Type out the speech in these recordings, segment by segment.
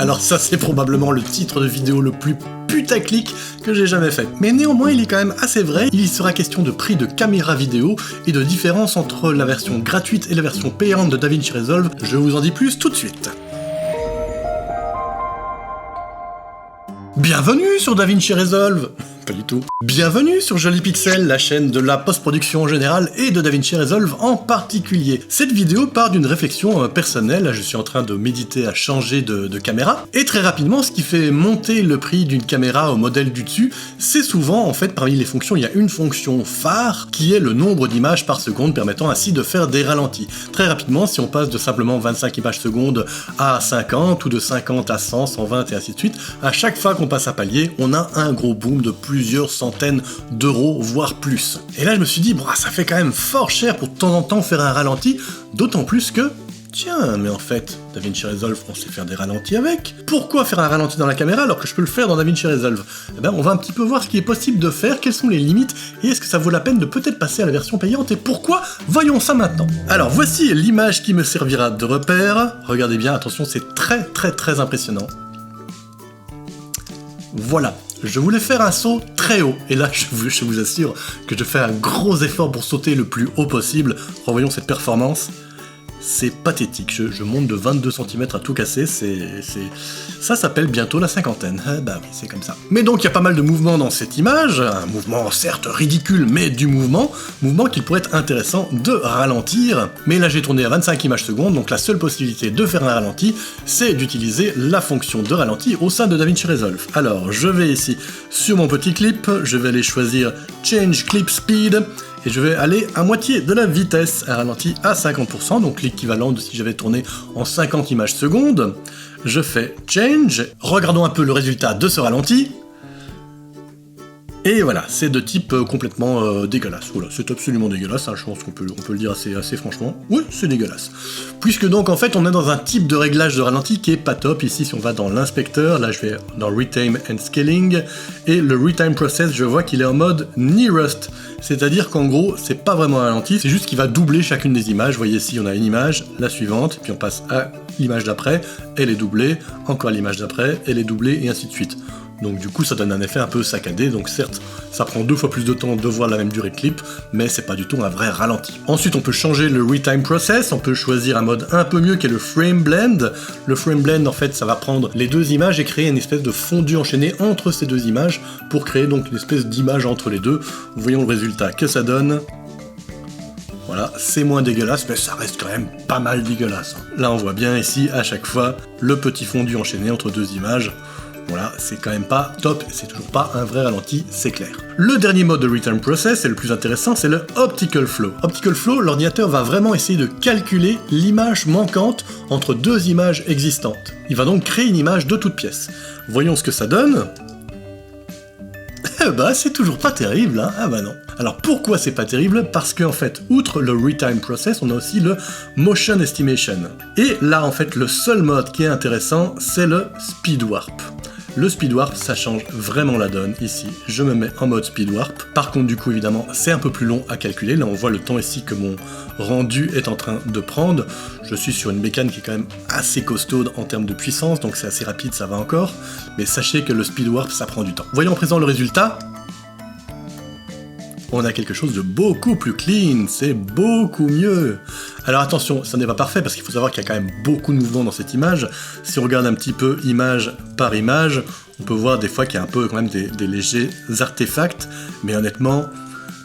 Alors ça, c'est probablement le titre de vidéo le plus putaclic que j'ai jamais fait. Mais néanmoins, il est quand même assez vrai, il y sera question de prix de caméra vidéo et de différence entre la version gratuite et la version payante de DaVinci Resolve. Je vous en dis plus tout de suite. Bienvenue sur DaVinci Resolve. Pas du tout. Bienvenue sur Joli Pixel, la chaîne de la post-production en général et de DaVinci Resolve en particulier. Cette vidéo part d'une réflexion personnelle, je suis en train de méditer à changer de caméra, et très rapidement, ce qui fait monter le prix d'une caméra au modèle du dessus, c'est souvent, en fait, parmi les fonctions, il y a une fonction phare, qui est le nombre d'images par seconde, permettant ainsi de faire des ralentis. Très rapidement, si on passe de simplement 25 images secondes à 50, ou de 50 à 100, 120 et ainsi de suite, à chaque fois qu'on passe à palier, on a un gros boom de plusieurs centaines d'euros, voire plus. Et là je me suis dit, bon, ça fait quand même fort cher pour de temps en temps faire un ralenti, d'autant plus que, tiens, mais en fait, DaVinci Resolve, on sait faire des ralentis avec. Pourquoi faire un ralenti dans la caméra alors que je peux le faire dans DaVinci Resolve? Eh ben, on va un petit peu voir ce qui est possible de faire, quelles sont les limites, et est-ce que ça vaut la peine de peut-être passer à la version payante, et pourquoi? Voyons ça maintenant. Alors, voici l'image qui me servira de repère. Regardez bien, attention, c'est très impressionnant. Voilà. Je voulais faire un saut très haut, et là je vous assure que je fais un gros effort pour sauter le plus haut possible. Revoyons cette performance. C'est pathétique, je monte de 22 cm à tout casser, ça s'appelle bientôt la cinquantaine. Bah oui, c'est comme ça. Mais donc il y a pas mal de mouvements dans cette image, un mouvement certes ridicule, mais du mouvement qu'il pourrait être intéressant de ralentir. Mais là j'ai tourné à 25 images secondes, donc la seule possibilité de faire un ralenti, c'est d'utiliser la fonction de ralenti au sein de DaVinci Resolve. Alors je vais ici sur mon petit clip, je vais aller choisir Change Clip Speed, et je vais aller à moitié de la vitesse, un ralenti à 50%, donc l'équivalent de si j'avais tourné en 50 images secondes. Je fais Change, regardons un peu le résultat de ce ralenti. Et voilà, c'est de type complètement dégueulasse. Voilà, c'est absolument dégueulasse, hein, je pense qu'on peut le dire assez franchement. Oui, c'est dégueulasse. Puisque donc en fait on est dans un type de réglage de ralenti qui est pas top. Ici si on va dans l'inspecteur, là je vais dans Retime and Scaling, et le Retime Process, je vois qu'il est en mode Nearest. C'est-à-dire qu'en gros, c'est pas vraiment un ralenti, c'est juste qu'il va doubler chacune des images. Vous voyez ici, on a une image, la suivante, puis on passe à l'image d'après, elle est doublée, encore l'image d'après, elle est doublée, et ainsi de suite. Donc du coup ça donne un effet un peu saccadé, donc certes ça prend 2 fois plus de temps de voir la même durée de clip, mais c'est pas du tout un vrai ralenti. Ensuite on peut changer le Retime Process, on peut choisir un mode un peu mieux qui est le Frame Blend. Le Frame Blend en fait ça va prendre les deux images et créer une espèce de fondu enchaîné entre ces deux images pour créer donc une espèce d'image entre les deux. Voyons le résultat que ça donne. Voilà, c'est moins dégueulasse, mais ça reste quand même pas mal dégueulasse. Là on voit bien ici à chaque fois le petit fondu enchaîné entre deux images. Voilà, c'est quand même pas top, c'est toujours pas un vrai ralenti, c'est clair. Le dernier mode de Return Process, et le plus intéressant, c'est le Optical Flow. Optical Flow, l'ordinateur va vraiment essayer de calculer l'image manquante entre deux images existantes. Il va donc créer une image de toute pièce. Voyons ce que ça donne. Bah c'est toujours pas terrible, hein. Ah bah non. Alors pourquoi c'est pas terrible? Parce qu'en fait, outre le Retime Process, on a aussi le Motion Estimation. Et là en fait, le seul mode qui est intéressant, c'est le Speed Warp. Le Speed Warp, ça change vraiment la donne. Ici, je me mets en mode Speed Warp. Par contre, du coup, évidemment, c'est un peu plus long à calculer. Là, on voit le temps ici que mon rendu est en train de prendre. Je suis sur une bécane qui est quand même assez costaude en termes de puissance, donc c'est assez rapide, ça va encore. Mais sachez que le Speed Warp, ça prend du temps. Voyons à présent le résultat. On a quelque chose de beaucoup plus clean, c'est beaucoup mieux. Alors attention, ça n'est pas parfait parce qu'il faut savoir qu'il y a quand même beaucoup de mouvements dans cette image. Si on regarde un petit peu image par image, on peut voir des fois qu'il y a un peu quand même des légers artefacts, mais honnêtement,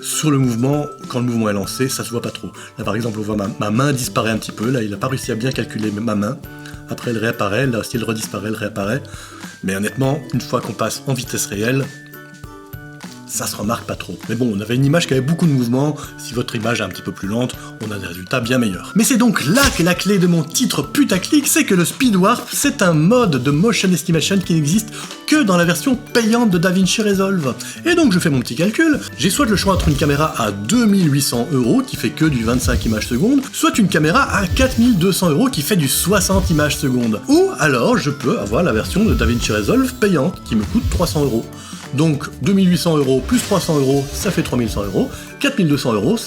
sur le mouvement, quand le mouvement est lancé, ça se voit pas trop. Là par exemple, on voit ma main disparaît un petit peu, là il n'a pas réussi à bien calculer ma main. Après elle réapparaît, là aussi elle redisparaît, elle réapparaît. Mais honnêtement, une fois qu'on passe en vitesse réelle, ça se remarque pas trop. Mais bon, on avait une image qui avait beaucoup de mouvements, si votre image est un petit peu plus lente, on a des résultats bien meilleurs. Mais c'est donc là qu'est la clé de mon titre putaclic, c'est que le Speed Warp, c'est un mode de Motion Estimation qui n'existe que dans la version payante de DaVinci Resolve. Et donc je fais mon petit calcul, j'ai soit le choix entre une caméra à 2800 € qui fait que du 25 images secondes, soit une caméra à 4200 € qui fait du 60 images secondes. Ou alors je peux avoir la version de DaVinci Resolve payante qui me coûte 300 €. Donc 2800 € plus 300 €, ça fait 3100 €. 4200 €,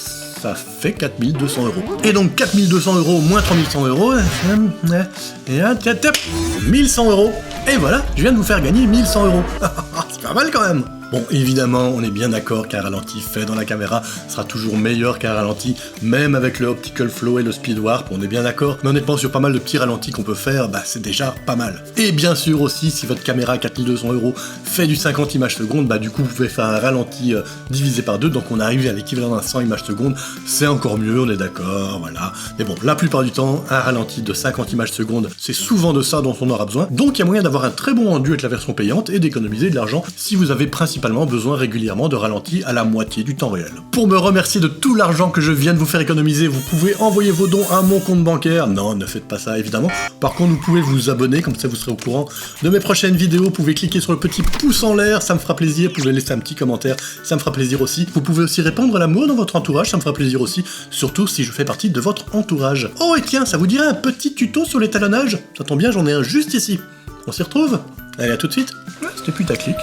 ça fait 4200 €. Et donc 4200 € moins 3100 €, et 1100 €. Et voilà, je viens de vous faire gagner 1100 €. C'est pas mal quand même. Bon, évidemment, on est bien d'accord qu'un ralenti fait dans la caméra sera toujours meilleur qu'un ralenti, même avec le Optical Flow et le Speed Warp, on est bien d'accord. Mais honnêtement, sur pas mal de petits ralentis qu'on peut faire, bah c'est déjà pas mal. Et bien sûr aussi, si votre caméra à 4200 € fait du 50 images secondes, bah du coup, vous pouvez faire un ralenti divisé par 2, donc on arrive à l'équivalent d'un 100 images secondes. C'est encore mieux, on est d'accord, voilà. Mais bon, la plupart du temps, un ralenti de 50 images secondes, c'est souvent de ça dont on aura besoin. Donc il y a moyen d'avoir un très bon rendu avec la version payante et d'économiser de l'argent si vous avez principalement besoin régulièrement de ralenti à la moitié du temps réel. Pour me remercier de tout l'argent que je viens de vous faire économiser, vous pouvez envoyer vos dons à mon compte bancaire. Non, ne faites pas ça évidemment. Par contre, vous pouvez vous abonner, comme ça vous serez au courant de mes prochaines vidéos. Vous pouvez cliquer sur le petit pouce en l'air, ça me fera plaisir. Vous pouvez laisser un petit commentaire, ça me fera plaisir aussi. Vous pouvez aussi répandre l'amour dans votre entourage, ça me fera plaisir aussi. Surtout si je fais partie de votre entourage. Oh et tiens, ça vous dirait un petit tuto sur l'étalonnage? Ça tombe bien, j'en ai un juste ici. On s'y retrouve? Allez, à tout de suite. C'était putaclic.